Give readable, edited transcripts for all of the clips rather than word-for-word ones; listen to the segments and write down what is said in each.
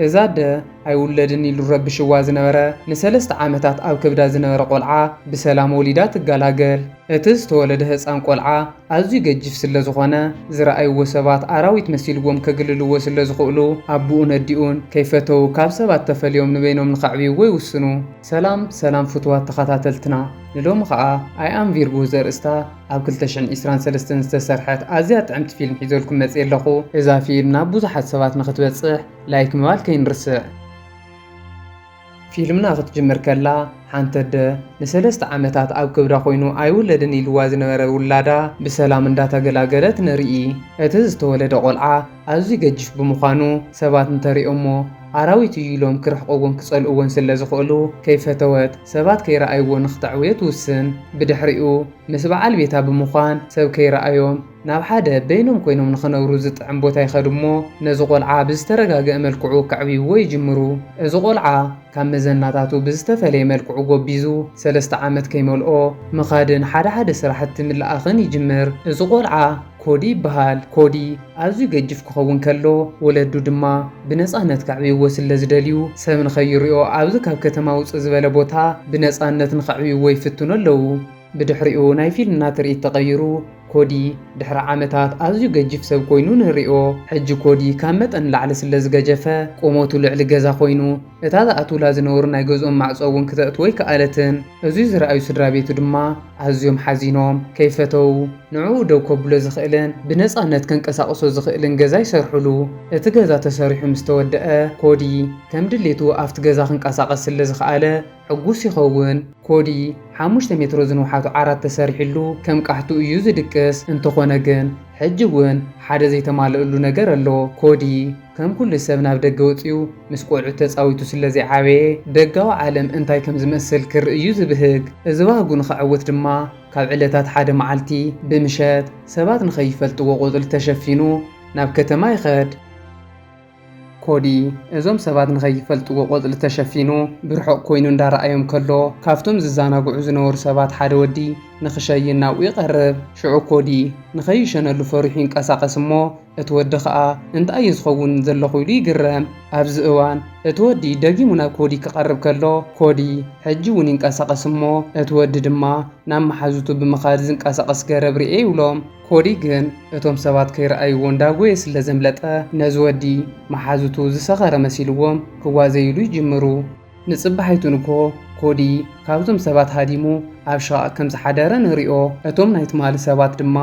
እዛደ ኣይውለድን ኢሉ ረብሽዋ ዝነበረ ንሰለስተ ዓመታት ኣብ ከብዳ ዝነበረ ቆልዓ ብሰላም ወሊዳ ትጋላገል። እቲ ዝተወለደ ህፃን ቆልዓ ኣዝዩ ገጅፍ ስለ ዝኾነ ዝረኣይዎ ሰባት ኣራዊት መሲልዎም ከግልልዎ ስለ ዝኽእሉ ኣቦኡ ነዲኡን ከይፈተው ካብ ሰባት ተፈልዮም ንበይኖም ንኸዕብይዎ ይውስኑ። ሰላም ፍትዋት ተኸታተልትና ንሎሚ ከዓ ኣይ ኣም ቪርጎ ዘርእስታ ኣብ 2023 ዝተሰርሐት ኣዝያ ጥዕምቲ ፊልም ሒዘልኩም መፅእ ኣለኹ። እዛ ፊልም ናብ ብዙሓት ሰባት ንኽትበፅሕ ላይክ ምባል ከይንርስዕ። ፊልምና ክትጅምር ከላ ሓንቲ ኣደ ንሰለስተ ዓመታት ኣብ ከብዳ ኮይኑ ኣይውለድን ኢልዋ ዝነበረ ውላዳ ብሰላም እንዳተገላገለት ንርኢ። እቲ ዝተወለደ ቆልዓ ኣዝዩ ገጅፍ ብምዃኑ ሰባት እንተሪኦሞ ኣራዊት እዩ ኢሎም ክርሕቕዎን ክጸልእዎን ስለ ዝኽእሉ ከይፈተወት ሰባት ከይረኣይዎ ንኽተዕውዮ ትውስን። ብድሕሪኡ ምስ በዓል ቤታ ብምዃን ሰብ ከይረኣዮም ናብ ሓደ በይኖም ኮይኖም ንኽነብሩ ዝጥዕም ቦታ ይኸዱ እሞ ነዚ ቆልዓ ብዝተረጋግአ መልክዑ ከዕብይዎ ይጅምሩ። እዚ ቆልዓ ካብ መዘናታቱ ብዝተፈለየ መልክዑ ጎቢዙ 3 ዓመት ከይመልኦ ምኻድን ሓደ ስራሕቲ ምልኣኽን ይጅምር። እዚ ቆልዓ ኮዲ ይበሃል። ኮዲ ኣዝዩ ገጅፍ ክኸውን ከሎ ወለዱ ድማ ብነፃነት ከዕብይዎ ስለ ዝደልዩ ሰብ ንኸይሪኦ ኣብዚ ካብ ከተማ ውፅእ ዝበለ ቦታ ብነፃነት ንኸዕብይዎ ይፍትኑ ኣለዉ። ብድሕሪኡ ናይ ፊልምና ትርኢት ተቐይሩ ኮዲ ድሕሪ ዓመታት ኣዝዩ ገጅፍ ሰብ ኮይኑ ንሪኦ። ሕጂ ኮዲ ካብ መጠን ላዕሊ ስለ ዝገጀፈ ቁመቱ ልዕሊ ገዛ ኮይኑ እታ ዝኣትውላ ዝነበሩ ናይ ገዝኦም ማዕፆ እውን ክትእትዎ ኣይከኣለትን። እዙይ ዝረኣዩ ስድራ ቤቱ ድማ ኣዝዮም ሓዚኖም ከይፈተው ንዕኡ ደው ከብሎ ዝኽእልን ብነፃነት ከንቀሳቕሶ ዝኽእልን ገዛ ይሰርሕሉ። እቲ ገዛ ተሰሪሑ ምስ ተወድአ ኮዲ ከም ድሌቱ ኣብቲ ገዛ ክንቀሳቐስ ስለ ዝኽኣለ ሕጉስ ይኸውን። ኮዲ 5 ሜትሮ ዝንውሓቱ ዓራት ተሰሪሕሉ ከም ቃሕቱ እዩ ዝድቅስ። እንተኾነ ግን ሕጂ እውን ሓደ ዘይተማልአሉ ነገር ኣሎ። ኮዲ ከም ኩሉ ሰብ ናብ ደገ ወፂኡ ምስ ቆልዑ ተፃዊቱ ስለ ዘይዓበየ ደጋዊ ዓለም እንታይ ከም ዝመስል ክርኢ እዩ ዝብህግ። እዚ ባህጉ ንኽዕውት ድማ ካብ ዕለታት ሓደ መዓልቲ ብምሸት ሰባት ንኸይፈልጥዎ ቆፅሊ ተሸፊኑ ናብ ከተማ ይኸድ። ኮዲ እዞም ሰባት ንኸይፈልጥዎ ቆፅሊ ተሸፊኑ ብርሑቕ ኮይኑ እንዳረኣዮም ከሎ ካብቶም ዝዘናግዑ ዝነበሩ ሰባት ሓደ ወዲ ንኽሸይን ናብኡ ይቐርብ። ሽዑ ኮዲ ንኸይሸነሉ ፈሪሑ ይንቀሳቐስ እሞ እቲ ወዲ ከዓ እንታይ እዩ ዝኸውን ዘለኹ ኢሉ ይግረም። ኣብዚ እዋን እቲ ወዲ ደጊሙ ናብ ኮዲ ክቐርብ ከሎ ኮዲ ሕጂ እውን ይንቀሳቐስ እሞ እቲ ወዲ ድማ ናብ መሓዙቱ ብምኻድ ዝንቀሳቐስ ገረብ ርኤ ይብሎም። ኮዲ ግን እቶም ሰባት ከይረኣይዎ እንዳጎየ ስለ ዘምለጠ ነዚ ወዲ መሓዙቱ ዝሰኸረ መሲልዎም ክዋዘይሉ ይጅምሩ። ንጽባሕይቱ ንኮ ኮዲ ካብቶም ሰባት ሃዲሙ ኣብ ሸቓቕ ከም ዝሓደረ ንሪኦ። እቶም ናይ ትማሊ ሰባት ድማ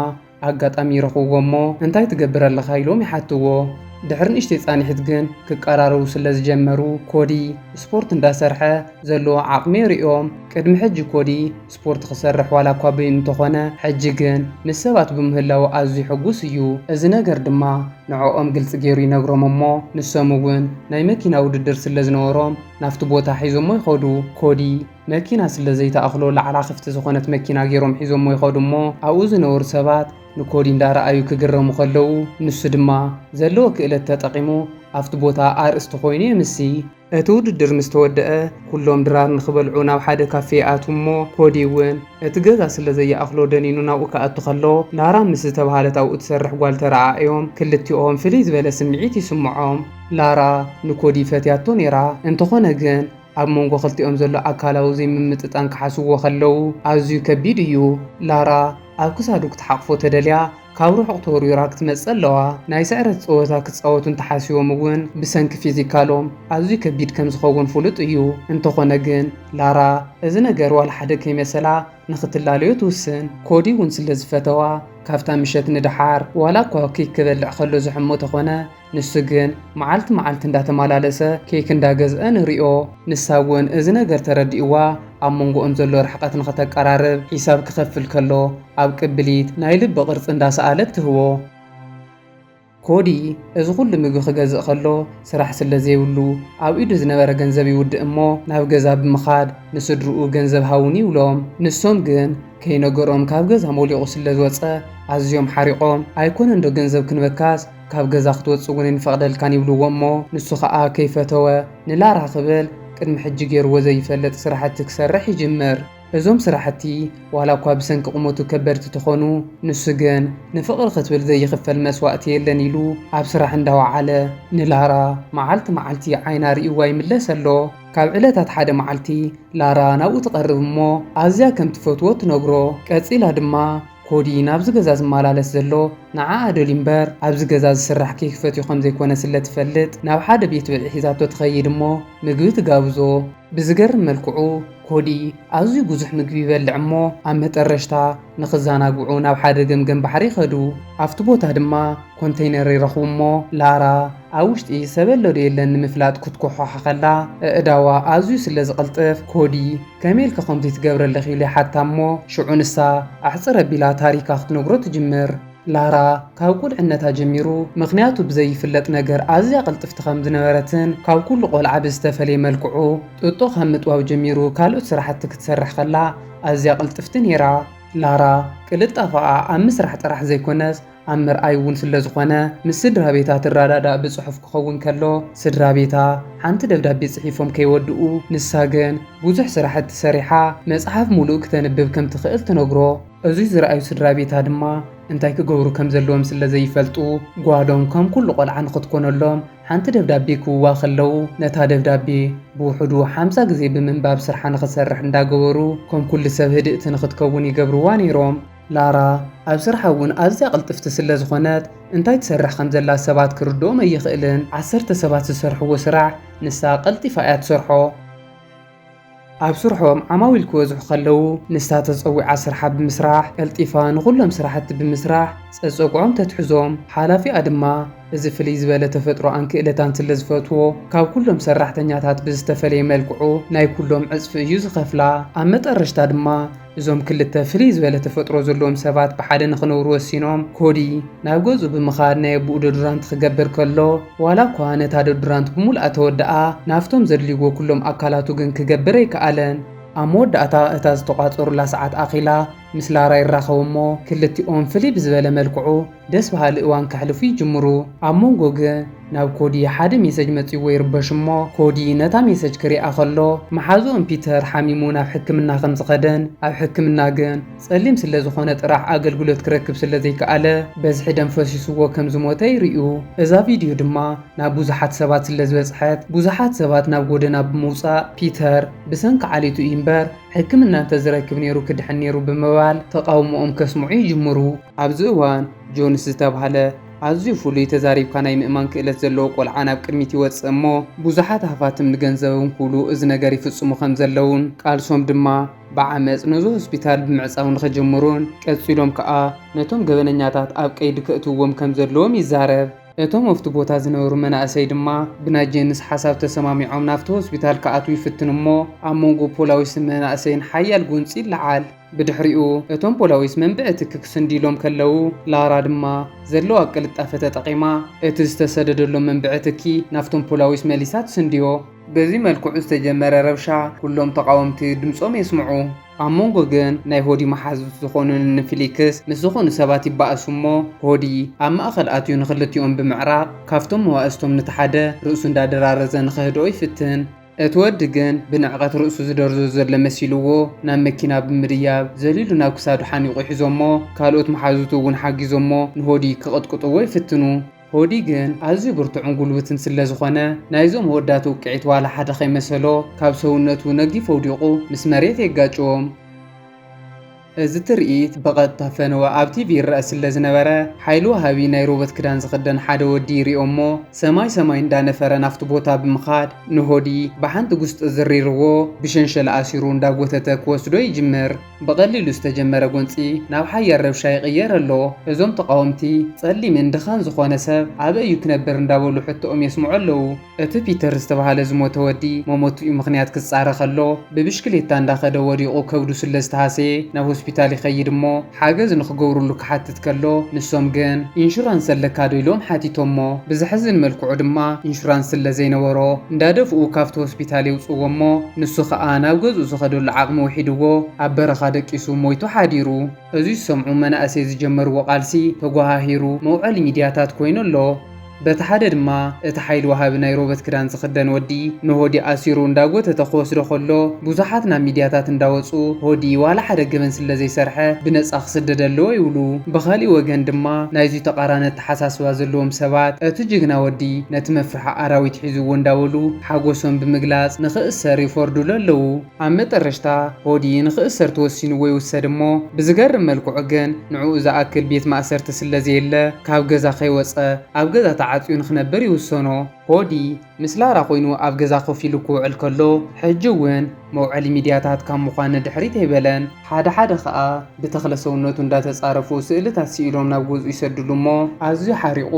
ኣጋጣሚ ይረኽብዎ እሞ እንታይ ትገብር ኣለኻ ኢሎም ይሓትዎ። ድሕሪ ንእሽተይ ጻኒሕት ግን ክቀራረቡ ስለ ዝጀመሩ ኮዲ ስፖርት እንዳሰርሐ ዘለዎ ዓቕሚ ይሪኦም። ቅድሚ ሕጂ ኮዲ ስፖርት ክሰርሕ ዋላ እኳ በይኑ እንተኾነ ሕጂ ግን ምስ ሰባት ብምህላው ኣዝዩ ሕጉስ እዩ። እዚ ነገር ድማ ንዕኦም ግልፂ ገይሩ ይነግሮም እሞ ንሶም እውን ናይ መኪና ውድድር ስለ ዝነበሮም ናፍቲ ቦታ ሒዞሞ ይኸዱ። ኮዲ መኪና ስለ ዘይተኣኽሎ ላዕላ ክፍቲ ዝኾነት መኪና ገይሮም ሒዞሞ ይኸዱ እሞ ኣብኡ ዝነበሩ ሰባት ንኮዲ እንዳረኣዩ ክግረሙ ከለዉ ንሱ ድማ ዘለዎ ክእለት ተጠቒሙ ኣብቲ ቦታ ኣርእስቲ ኮይኑ የምሲ። እቲ ውድድር ምስ ተወድአ ኩሎም ድራር ንኽበልዑ ናብ ሓደ ካፌ ኣቱ እሞ ኮዲ እውን እቲ ገዛ ስለ ዘይኣኽሎ ደኒኑ ናብኡ ክኣቱ ከሎ ላራ ምስ ዝተባሃለት ኣብኡ ትሰርሕ ጓል ተረኣዮም ክልቲኦም ፍልይ ዝበለ ስምዒት ይስምዖም። ላራ ንኮዲ ፈትያቶ ነይራ። እንተኾነ ግን ኣብ መንጎ ክልቲኦም ዘሎ ኣካላዊ ዘይምምጥጣን ክሓስዎ ከለዉ ኣዝዩ ከቢድ እዩ። ላራ ኣብ ክሳዱ ክትሓቕፎ ተደልያ ካብ ርሑቕ ተወርዊራ ክትመጽእ ኣለዋ። ናይ ስዕረት ፀወታ ክትፃወቱ እንተሓሲቦም እውን ብሰንኪ ፊዚካሎም ኣዝዩ ከቢድ ከም ዝኸውን ፍሉጥ እዩ። እንተኾነ ግን ላራ እዚ ነገር ዋላ ሓደ ከይመሰላ ንኽትላለዮ ትውስን። ኮዲ እውን ስለ ዝፈተዋ ካብታ ምሸት ንድሓር ዋላ እኳ ኬክ ክበልዕ ከሎ ዝሕሞ ተኾነ ንሱ ግን መዓልቲ እንዳተመላለሰ ኬክ እንዳገዝአ ንሪኦ። ንሳ እውን እዚ ነገር ተረዲእዋ ኣብ መንጎኦም ዘሎ ርሕቐት ንኽተቀራርብ ሒሳብ ክኸፍል ከሎ ኣብ ቅብሊት ናይ ልቢ ቅርፂ እንዳሰኣለት ትህቦ። ኮዲ እዚ ኩሉ ምግቢ ክገዝእ ከሎ ስራሕ ስለ ዘይብሉ ኣብ ኢዱ ዝነበረ ገንዘብ ይውድእ እሞ ናብ ገዛ ብምኻድ ንስድርኡ ገንዘብ ሃውኒ ይብሎም። ንሶም ግን ከይነገሮም ካብ ገዛ መሊቑ ስለ ዝወፀ ኣዝዮም ሓሪቖም ኣይኮነ እንዶ ገንዘብ ክንበካስ ካብ ገዛ ክትወፅእ እውን ይንፈቕደልካን ይብልዎ እሞ ንሱ ከዓ ከይፈተወ ንላራ ክብል ቅድሚ ሕጂ ገይርዎ ዘይፈልጥ ስራሕቲ ክሰርሕ ይጅምር። እዞም ስራሕቲ ዋላ እኳ ብሰንኪ ቁመቱ ከበድቲ ተኾኑ ንሱ ግን ንፍቕሪ ክትብል ዘይኽፈል መስዋእቲ የለን ኢሉ ኣብ ስራሕ እንዳወዓለ ንላራ መዓልቲ መዓልቲ ዓይና ርእይዋ ይምለስ ኣሎ። ካብ ዕለታት ሓደ መዓልቲ ላራ ናብኡ ትቐርብ እሞ ኣዝያ ከም ትፈትዎ ትነግሮ። ቀፂላ ድማ ኮዲ ናብዚ ገዛ ዝመላለስ ዘሎ ንዓኣ ደልዩ እምበር ኣብዚ ገዛ ዝስራሕ ኬክ ፈትዩ ከም ዘይኮነ ስለ ትፈልጥ ናብ ሓደ ቤት ብልዒ ሒዛቶ ትኸይድ እሞ ምግቢ ትጋብዞ። ብዝገርም መልክዑ ኮዲ ኣዝዩ ብዙሕ ምግቢ ይበልዕ እሞ ኣብ መጠረሽታ ንኽዘናግዑ ናብ ሓደ ገምገም ባሕሪ ይኸዱ። ኣብቲ ቦታ ድማ ኮንቴይነር ይረኽቡ እሞ ላራ ኣብ ውሽጢ ሰበሎ ዶ የለን ንምፍላጥ ክትኮሖሓ ኸላ ኣእዳዋ ኣዝዩ ስለ ዝቕልጥፍ ኮዲ ከመይ ኢልካ ከምዚ ትገብረለኺ ኢሉ ይሓታ እሞ ሽዑ ንሳ ኣሕፅር ኣቢላ ታሪካ ክትነግሮ ትጅምር። ላራ ካብ ቁልዕነታ ጀሚሩ ምክንያቱ ብዘይፍለጥ ነገር ኣዝያ ቅልጥፍቲ ከም ዝነበረትን ካብ ኩሉ ቆልዓ ብዝተፈለየ መልክዑ ጥጦ ካብ ምጥዋብ ጀሚሩ ካልኦት ስራሕቲ ክትሰርሕ ከላ ኣዝያ ቅልጥፍቲ ነይራ። ላራ ቅልጣፋኣ ኣብ ምስራሕ ጥራሕ ዘይኮነስ ኣብ ምርኣይ እውን ስለ ዝኾነ ምስ ስድራ ቤታ ትረዳዳእ ብፅሑፍ ክኸውን ከሎ ስድራ ቤታ ሓንቲ ደብዳቤ ጽሒፎም ከይወድኡ ንሳ ግን ብዙሕ ስራሕቲ ሰሪሓ መጽሓፍ ሙሉእ ክተንብብ ከም ትኽእል ትነግሮ። እዙይ ዝረኣዩ ስድራ ቤታ ድማ እንታይ ክገብሩ ከም ዘለዎም ስለ ዘይፈልጡ ጓዶም ከም ኩሉ ቆልዓ ንኽትኮነሎም ሓንቲ ደብዳቤ ክውዋ ከለው ነታ ደብዳቤ ብውሕዱ 50 ግዜ ብምንባብ ስርሓ ንኽሰርሕ እንዳገበሩ ከም ኩሉ ሰብ ህድእቲ ንኽትከውን ይገብርዋ ነይሮም። ላራ ኣብ ስርሓ እውን ኣዝያ ቅልጥፍቲ ስለ ዝኾነት እንታይ ትሰርሕ ከም ዘላ ሰባት ክርድኦም ኣይኽእልን። 10 ሰባት ዝሰርሕዎ ስራሕ ንሳ ቀልጢፋ እያ ትሰርሖ። ኣብ ስርሖም ዓማዊል ክወዝሑ ከለው ንሳ ተፀዊዓ ስርሓ ብምስራሕ ቀልጢፋ ንኩሎም ስራሕቲ ብምስራሕ ፀፀጉዖም ተትሕዞም። ሓላፊኣ ድማ እዚ ፍልይ ዝበለ ተፈጥሮኣን ክእለታን ስለ ዝፈትዎ ካብ ኩሎም ሰራሕተኛታት ብዝተፈለየ መልክዑ ናይ ኩሎም ዕፅፊ እዩ ዝኸፍላ። ኣብ መጠረሽታ ድማ እዞም ክልተ ፍልይ ዝበለ ተፈጥሮ ዘለዎም ሰባት ብሓደ ንኽነብሩ ወሲኖም ኮዲ ናብ ገፁ ብምኻድ ናይ ኣቡኡ ዶድራንት ክገብር ከሎ ዋላ እኳ ነታ ዶድራንት ብምሉኣ ተወድኣ ናብቶም ዘድልይዎ ኩሎም ኣካላቱ ግን ክገብር ኣይከኣለን። ኣብ መወዳእታ እታ ዝተቋፀሩላ ሰዓት ኣኺላ ምስ ላራ ይራኸቡ እሞ ክልቲኦም ፍልይ ብዝበለ መልክዑ ደስ በሃሊ እዋን ከሕልፉ ይጅምሩ። ኣብ መንጎ ግን ናብ ኮዲ ሓደ ሜሴጅ መፂዎ ይርበሽ እሞ ኮዲ ነታ ሜሴጅ ክሪኣ ከሎ መሓዝኦም ፒተር ሓሚሙ ናብ ሕክምና ከም ዝኸደን ኣብ ሕክምና ግን ጸሊም ስለ ዝኾነ ጥራሕ ኣገልግሎት ክረክብ ስለ ዘይከኣለ በዝሒ ደም ፈሲስዎ ከም ዝሞተ ይርዩ። እዛ ቪድዮ ድማ ናብ ብዙሓት ሰባት ስለ ዝበፅሐት ብዙሓት ሰባት ናብ ጎደና ብምውፃእ ፒተር ብሰንኪ ዓሌቱ እዩ እምበር ሕክምና እንተዝረክብ ነይሩ ክድሕን ነይሩ ብምባል ተቃውሞኦም ከስምዑ ይጅምሩ። ኣብዚ እዋን ጆንስ ዝተባሃለ ኣዝዩ ፍሉይ ተዛሪብካ ናይ ምእማን ክእለት ዘለዎ ቆልዓ ናብ ቅድሚት ይወፅእ እሞ ብዙሓት ሃፋትም ንገንዘቦም ኩሉ እዚ ነገር ይፍፅሙ ከም ዘለውን ቃልሶም ድማ ብዓመፅ ነዚ ሆስፒታል ብምዕፃው ንኽጀምሩን ቀፂሎም ከዓ ነቶም ገበነኛታት ኣብ ቀይዲ ከእትውዎም ከም ዘለዎም ይዛረብ። እቶም ኣብቲ ቦታ ዝነበሩ መናእሰይ ድማ ብናይ ጀንስ ሓሳብ ተሰማሚዖም ናብቲ ሆስፒታል ከኣትዉ ይፍትን እሞ ኣብ መንጎ ፖላዊስ መናእሰይን ሓያል ጎንፂ ይለዓል። ብድሕሪኡ እቶም ፖላዊስ መንብዕ ትክ ክስንዲሎም ከለው ላራ ድማ ዘለዋ ቅልጣፈ ተጠቂማ እቲ ዝተሰደደሎ መንብዕ ትኪ ናፍቶም ፖላዊስ መሊሳ ትስንድዮ። በዚ መልክዑ ዝተጀመረ ረብሻ ኩሎም ተቃወምቲ ድምፆም የስምዑ። ኣብ መንጎ ግን ናይ ሆዲ መሓዙት ዝኾኑ ንፊሊክስ ምስ ዝኾኑ ሰባት ይባእሱ እሞ ሆዲ ኣብ ማእኸል ኣትዩ ንኽልቲኦም ብምዕራቕ ካብቶም መዋእስቶም ነቲ ሓደ ርእሱ እንዳደራረዘ ንኽህድኦ ይፍትን። እቲ ወዲ ግን ብንዕቐት ርእሱ ዝደርዞ ዘሎ መሲልዎ ናብ መኪና ብምድያብ ዘሊሉ ናብ ክሳዱ ሓኒቑ ሒዞሞ ካልኦት መሓዙቱ እውን ሓጊዞሞ ንሆዲ ክቕጥቅጥዎ ይፍትኑ። ሆዲ ግን ኣዝዩ ብርቱዕን ጉልበትን ስለ ዝኾነ ናይዞም ወዳት ውቅዒት ዋላ ሓደ ኸይመሰሎ ካብ ሰውነቱ ነጊፍ ወዲቑ ምስ መሬት የጋጭዎም። እዚ ትርኢት ብቐጥታ ፈነወ ኣብ ቲቪ ይረአ ስለ ዝነበረ ሓይሊ ወሃቢ ናይ ሮበት ክዳን ዝኽደን ሓደ ወዲ ይሪኦ እሞ ሰማይ እንዳነፈረ ናፍቲ ቦታ ብምኻድ ንሆዲ ብሓንቲ ጉስጢ ዝሪርዎ ብሸንሸል ኣሲሩ እንዳጎተተ ክወስዶ ይጅምር። ብቐሊሉ ዝተጀመረ ጎንፂ ናብ ሓያል ረብሻ ይቕየር ኣሎ። እዞም ተቃወምቲ ጸሊምን ድኻን ዝኾነ ሰብ ኣበይ እዩ ክነብር እንዳበሉ ሕቶኦም የስምዑ ኣለዉ። እቲ ፒተር ዝተባሃለ ዝሞተ ወዲ መሞትኡ ምኽንያት ክጻረ ከሎ ብብሽክሌታ እንዳኸደ ወዲቑ ከብዱ ስለ ዝተሃሰየ ናብ ሆስፒታል ይኸይድ እሞ ሓገዝ ንኽገብሩሉ ክሓትት ከሎ ንሶም ግን ኢንሹራንስ ኣለካ ዶ ኢሎም ሓቲቶሞ። ብዝሕዝን መልክዑ ድማ ኢንሹራንስ ስለ ዘይነበሮ እንዳደፍኡ ካብቲ ሆስፒታል የውፅዎ እሞ ንሱ ከዓ ናብ ገዝኡ ዝኸደሉ ዓቕሚ ውሒድዎ ኣብ በረኻ ደቂሱ ሞይቱ ሓዲሩ። እዚ ዝሰምዑ መናእሰይ ዝጀመርዎ ቃልሲ ተጓሃሂሩ መውዓሊ ሚድያታት ኮይኑ ኣሎ። በቲ ሓደ ድማ እቲ ሓይሊ ወሃቢ ናይ ሮበት ክዳን ዝኽደን ወዲ ንሆዲ ኣሲሩ እንዳጎተ ተኸወስዶ ከሎ ብዙሓት ናብ ሚድያታት እንዳወፁ ሆዲ ዋላ ሓደ ገበን ስለ ዘይሰርሐ ብነፃ ክስደድ ኣለዎ ይብሉ። ብኻሊእ ወገን ድማ ናይዚ ተቃራኒ ተሓሳስባ ዘለዎም ሰባት እቲ ጅግና ወዲ ነቲ መፍርሒ ኣራዊት ሒዝዎ እንዳበሉ ሓጎሶም ብምግላጽ ንኽእሰር ይፈርዱሉ ኣለዉ። ኣብ መጨረሽታ ሆዲ ንኽእሰር ተወሲንዎ ይውሰድ እሞ ብዝገርም መልክዑ ግን ንዕኡ ዝኣክል ቤት ማእሰርቲ ስለ ዘየለ ካብ ገዛ ከይወፀ ኣብ ገዛ ተዓፅዩ ንኽነብር ይውሰኖ። ሆዲ ምስ ላራ ኮይኑ ኣብ ገዛ ኮፍ ኢሉ ክውዕል ከሎ ሕጂ እውን መውዓሊ ሚድያታት ካብ ምዃኑ ድሕሪት ኣይበለን። ሓደ ሓደ ከዓ ብተኽለ ሰውነቱ እንዳተፃረፉ ስእልታት ስኢሎም ናብ ገዝኡ ይሰድሉ እሞ ኣዝዩ ሓሪቑ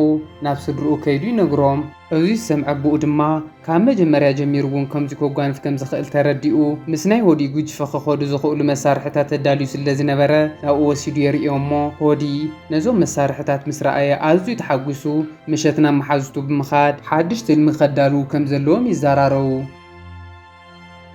ናብ ስድርኡ ከይዱ ይነግሮም። እዚ ዝሰምዐ ኣቦኡ ድማ ካብ መጀመርያ ጀሚሩ እውን ከምዚ ከጓንፍ ከም ዝኽእል ተረዲኡ ምስ ናይ ሆዲ ጉጅፈ ክኸዱ ዝኽእሉ መሳርሕታት ተዳልዩ ስለ ዝነበረ ናብኡ ወሲዱ የርእዮ እሞ ሆዲ ነዞም መሳርሕታት ምስ ረኣየ ኣዝዩ ተሓጒሱ ምሸት ናብ መሓዝቱ ብምኻድ ሓድሽ ትልሚ ከዳልዉ ከም ዘለዎም ይዘራረቡ።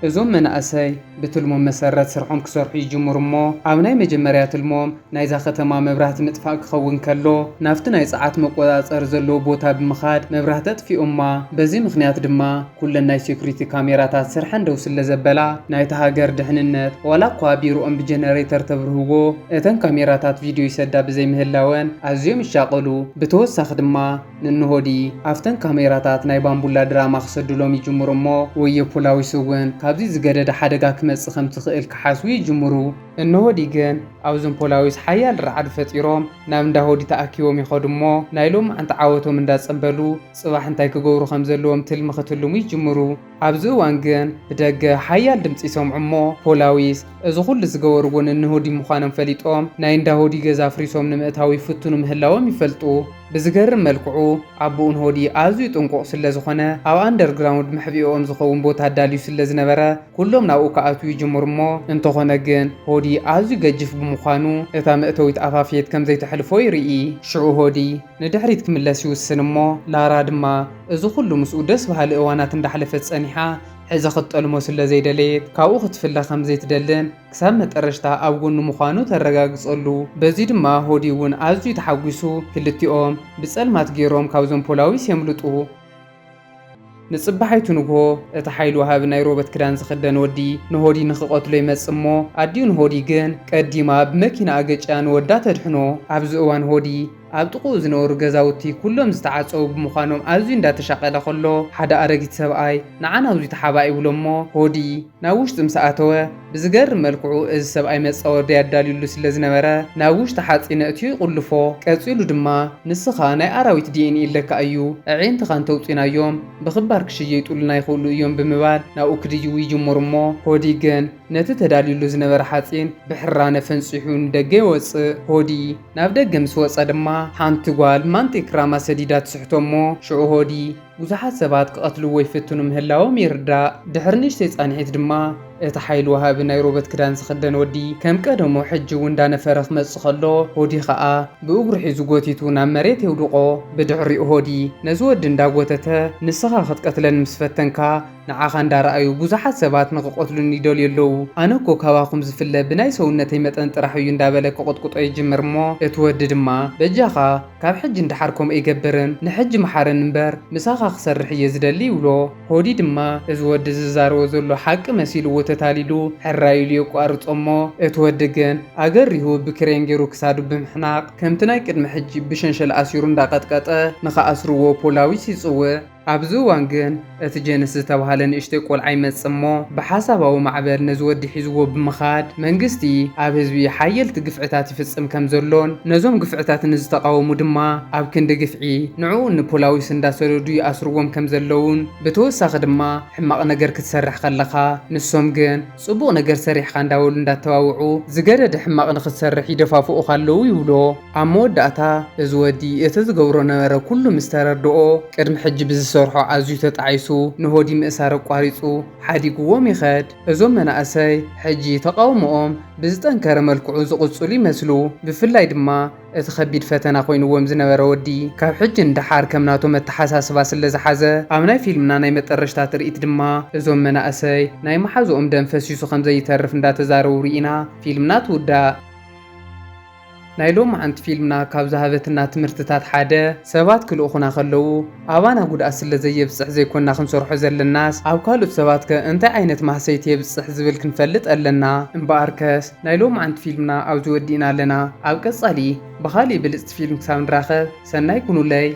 እዞም መናእሰይ ብትልሞም መሰረት ስርሖም ክሰርሑ ይጅምሩ እሞ ኣብ ናይ መጀመርያ ትልሞም ናይዛ ከተማ መብራህቲ ምጥፋእ ክኸውን ከሎ ናብቲ ናይ ፀዓት መቆፃፀሪ ዘለዎ ቦታ ብምኻድ መብራህቲ ኣጥፊኦማ። በዚ ምክንያት ድማ ኩለን ናይ ሴኩሪቲ ካሜራታት ስርሐን ደው ስለ ዘበላ ናይቲ ሃገር ድሕንነት ዋላ እኳ ቢሮኦም ብጀነሬተር ተብርህዎ እተን ካሜራታት ቪድዮ ይሰዳ ብዘይምህላወን ኣዝዮም ይሻቀሉ። ብተወሳኺ ድማ ንንሆዲ ኣብተን ካሜራታት ናይ ባምቡላ ድራማ ክሰድሎም ይጅምሩ እሞ ወየ ፖላዊስ እውን ካብዚ ዝገደደ ሓደጋ ክመጽእ ከም ትኽእል ክሓስቡ ይጅምሩ። እነሆዲ ግን ኣብዞም ፖላዊስ ሓያል ረዓድ ፈጢሮም ናብ እንዳ ሆዲ ተኣኪቦም ይኸዱ እሞ ናይ ሎም ዓንቲ ዓወቶም እንዳጸንበሉ ጽባሕ እንታይ ክገብሩ ከም ዘለዎም ትልሚ ክትልሙ ይጅምሩ። ኣብዚ እዋን ግን ብደገ ሓያል ድምፂ ይሰምዑ እሞ ፖላዊስ እዚ ኩሉ ዝገበርዎ ንንሆዲ ምዃኖም ፈሊጦም ናይ እንዳ ሆዲ ገዛ ፍሪሶም ንምእታዊ ፍቱኑ ምህላዎም ይፈልጡ። ብዝገርም መልክዑ ኣቦኡን ሆዲ ኣዝዩ ጥንቁቕ ስለ ዝኾነ ኣብ ኣንደርግራውንድ መሕቢኦም ዝኸውን ቦታ ኣዳልዩ ስለ ዝነበረ ኩሎም ናብኡ ከኣትዉ ይጅምሩ እሞ እንተኾነ ግን ሆዲ ኣዝዩ ገጅፍ ብምዃኑ እታ መእተዊት ኣፋፍየት ከም ዘይተሕልፎ ይርኢ። ሽዑ ሆዲ ንድሕሪት ክምለስ ይውስን እሞ ላራ ድማ እዚ ኩሉ ምስኡ ደስ በሃሊ እዋናት እንዳሕለፈት ጸኒሓ ሕዚ ክትጠልሞ ስለ ዘይደለየት ካብኡ ክትፍለ ከም ዘይትደልን ክሳብ መጨረሽታ ኣብ ጎኑ ምዃኑ ተረጋግጸሉ። በዚ ድማ ሆዲ እውን ኣዝዩ ተሓጒሱ ክልቲኦም ብጸልማት ገይሮም ካብዞም ፖላዊስ የምልጡ። ንጽባሓይቱ ንግሆ እቲ ሓይሊ ወሃቢ ናይ ሮበት ክዳን ዝኽደን ወዲ ንሆዲ ንኽቐትሎ ይመጽእ እሞ ኣዲኡ ንሆዲ ግን ቀዲማ ብመኪና ኣገጭያ ንወዳ ተድሕኖ። ኣብዚ እዋን ሆዲ ኣብ ጥቑኡ ዝነበሩ ገዛውቲ ኩሎም ዝተዓፀቡ ብምዃኖም ኣዝዩ እንዳተሻቐለ ከሎ ሓደ ኣረጊት ሰብኣይ ንዓና ኣብዚ ተሓባእ ይብሎ እሞ ሆዲ ናብ ውሽጢ ምስ ኣተወ ብዝገርም መልክዑ እዚ ሰብኣይ መፃወዲ ያዳልዩሉ ስለ ዝነበረ ናብ ውሽጢ ሓፂነ እትዩ ይቁልፎ። ቀፂሉ ድማ ንስኻ ናይ ኣራዊት ዲኤንኤ ኣለካ እዩ ኣዒንትኻ እንተውፂናዮም ብኽባር ክሽየጡልና ይኽእሉ እዮም ብምባል ናብኡ ክድይቡ ይጅምሩ እሞ ሆዲ ግን ነቲ ተዳልዩሉ ዝነበረ ሓፂን ብሕራነ ፈንፂሑ ንደገ ይወፅእ። ሆዲ ናብ ደገ ምስ ወፀ ድማ ሓንቲ ጓል ማንጤክራማ ሰዲዳ ትስሕቶ እሞ ሽዑ ሆዲ ብዙሓት ሰባት ክቐትልዎ ይፍትኑ ምህላዎም ይርዳእ። ድሕሪ ንእሽተይ ጻኒሒት ድማ እቲ ሓይሊ ወሃቢ ናይ ሮበት ክዳን ዝኽደን ወዲ ከም ቀደሞ ሕጂ እውን እንዳነፈረ ክመጽእ ከሎ ሆዲ ከዓ ብእግሩ ሒዙ ጎቲቱ ናብ መሬት የውድቆ። ብድሕሪኡ ሆዲ ነዚ ወዲ እንዳጎተተ ንስኻ ክትቀትለን ምስ ፈተንካ ንዓኻ እንዳረኣዩ ብዙሓት ሰባት ንክቆትሉን ይደልዩ ኣለዉ። ኣነ እኮ ካባኹም ዝፍለ ብናይ ሰውነተይ መጠን ጥራሕ እዩ እንዳበለ ክቆጥቁጦ ይጅምር እሞ እቲ ወዲ ድማ በጃኻ ካብ ሕጂ እንዳሓርኮም ኣይገብርን ንሕጂ መሓረን እምበር ምሳኻ ክሰርሕ እየ ዝደሊ ይብሎ። ሆዲ ድማ እዚ ወዲ ዝዛረቦ ዘሎ ሓቂ መሲልዎ ተታሊሉ ሕራይሉ የቋርጾ እሞ እቲ ወዲ ግን ኣገሪሁ ብክሬን ገይሩ ክሳዱ ብምሕናቕ ከምቲ ናይ ቅድሚ ሕጂ ብሸንሸል ኣሲሩ እንዳቐጥቀጠ ንኸኣስርዎ ፖላዊስ ይጽውዕ። ኣብዚ እዋን ግን እቲ ጀነስ ዝተባሃለ ንእሽተይ ቆልዓ ይመጽእ እሞ ብሓሳባዊ ማዕበል ነዚ ወዲ ሒዝዎ ብምኻድ መንግስቲ ኣብ ህዝቢ ሓየልቲ ግፍዕታት ይፍጽም ከም ዘሎን ነዞም ግፍዕታት ንዝተቃወሙ ድማ ኣብ ክንዲ ግፍዒ ንዕኡ ንፖላዊስ እንዳሰደዱ ይኣስርዎም ከም ዘለውን ብተወሳኺ ድማ ሕማቕ ነገር ክትሰርሕ ከለኻ ንሶም ግን ጽቡቕ ነገር ሰሪሕካ እንዳበሉ እንዳተዋውዑ ዝገደደ ሕማቕ ንክትሰርሕ ይደፋፍኡኻ ኣለዉ ይብሎ። ኣብ መወዳእታ እዚ ወዲ እቲ ዝገብሮ ነበረ ኩሉ ምስ ተረድኦ ቅድሚ ሕጂ ብዝሰርሖ ኣዝዩ ተጣዒሱ ንሆዲ ምእሳር ኣቋሪፁ ሓዲግዎም ይኸድ። እዞም መናእሰይ ሕጂ ተቃውሞኦም ብዝጠንከረ መልክዑ ዝቕፅሉ ይመስሉ። ብፍላይ ድማ እቲ ከቢድ ፈተና ኮይኑዎም ዝነበረ ወዲ ካብ ሕጂ እንዳሓር ከም ናቶም ኣተሓሳስባ ስለ ዝሓዘ ኣብ ናይ ፊልምና ናይ መጨረሽታ ትርኢት ድማ እዞም መናእሰይ ናይ መሓዝኦም ደም ፈሲሱ ከም ዘይተርፍ እንዳተዛረቡ ርኢና ፊልምና ትውዳእ። ናይ ሎም ዓንቲ ፊልምና ካብ ዝሃበትና ትምህርትታት ሓደ ሰባት ክልኡኹና ከለዉ ኣባና ጉድኣት ስለ ዘየብፅሕ ዘይኮንና ክንሰርሖ ዘለናስ ኣብ ካልኦት ሰባት ከ እንታይ ዓይነት ማህሰይቲ የብፅሕ ዝብል ክንፈልጥ ኣለና እምበኣርከስ ናይ ሎም ዓንቲ ፊልምና ኣብዚ ወዲእና ኣለና ኣብ ቀጻሊ ብኻሊእ ብልፅቲ ፊልም ክሳብ ንራኸብ ሰናይ ኩኑለይ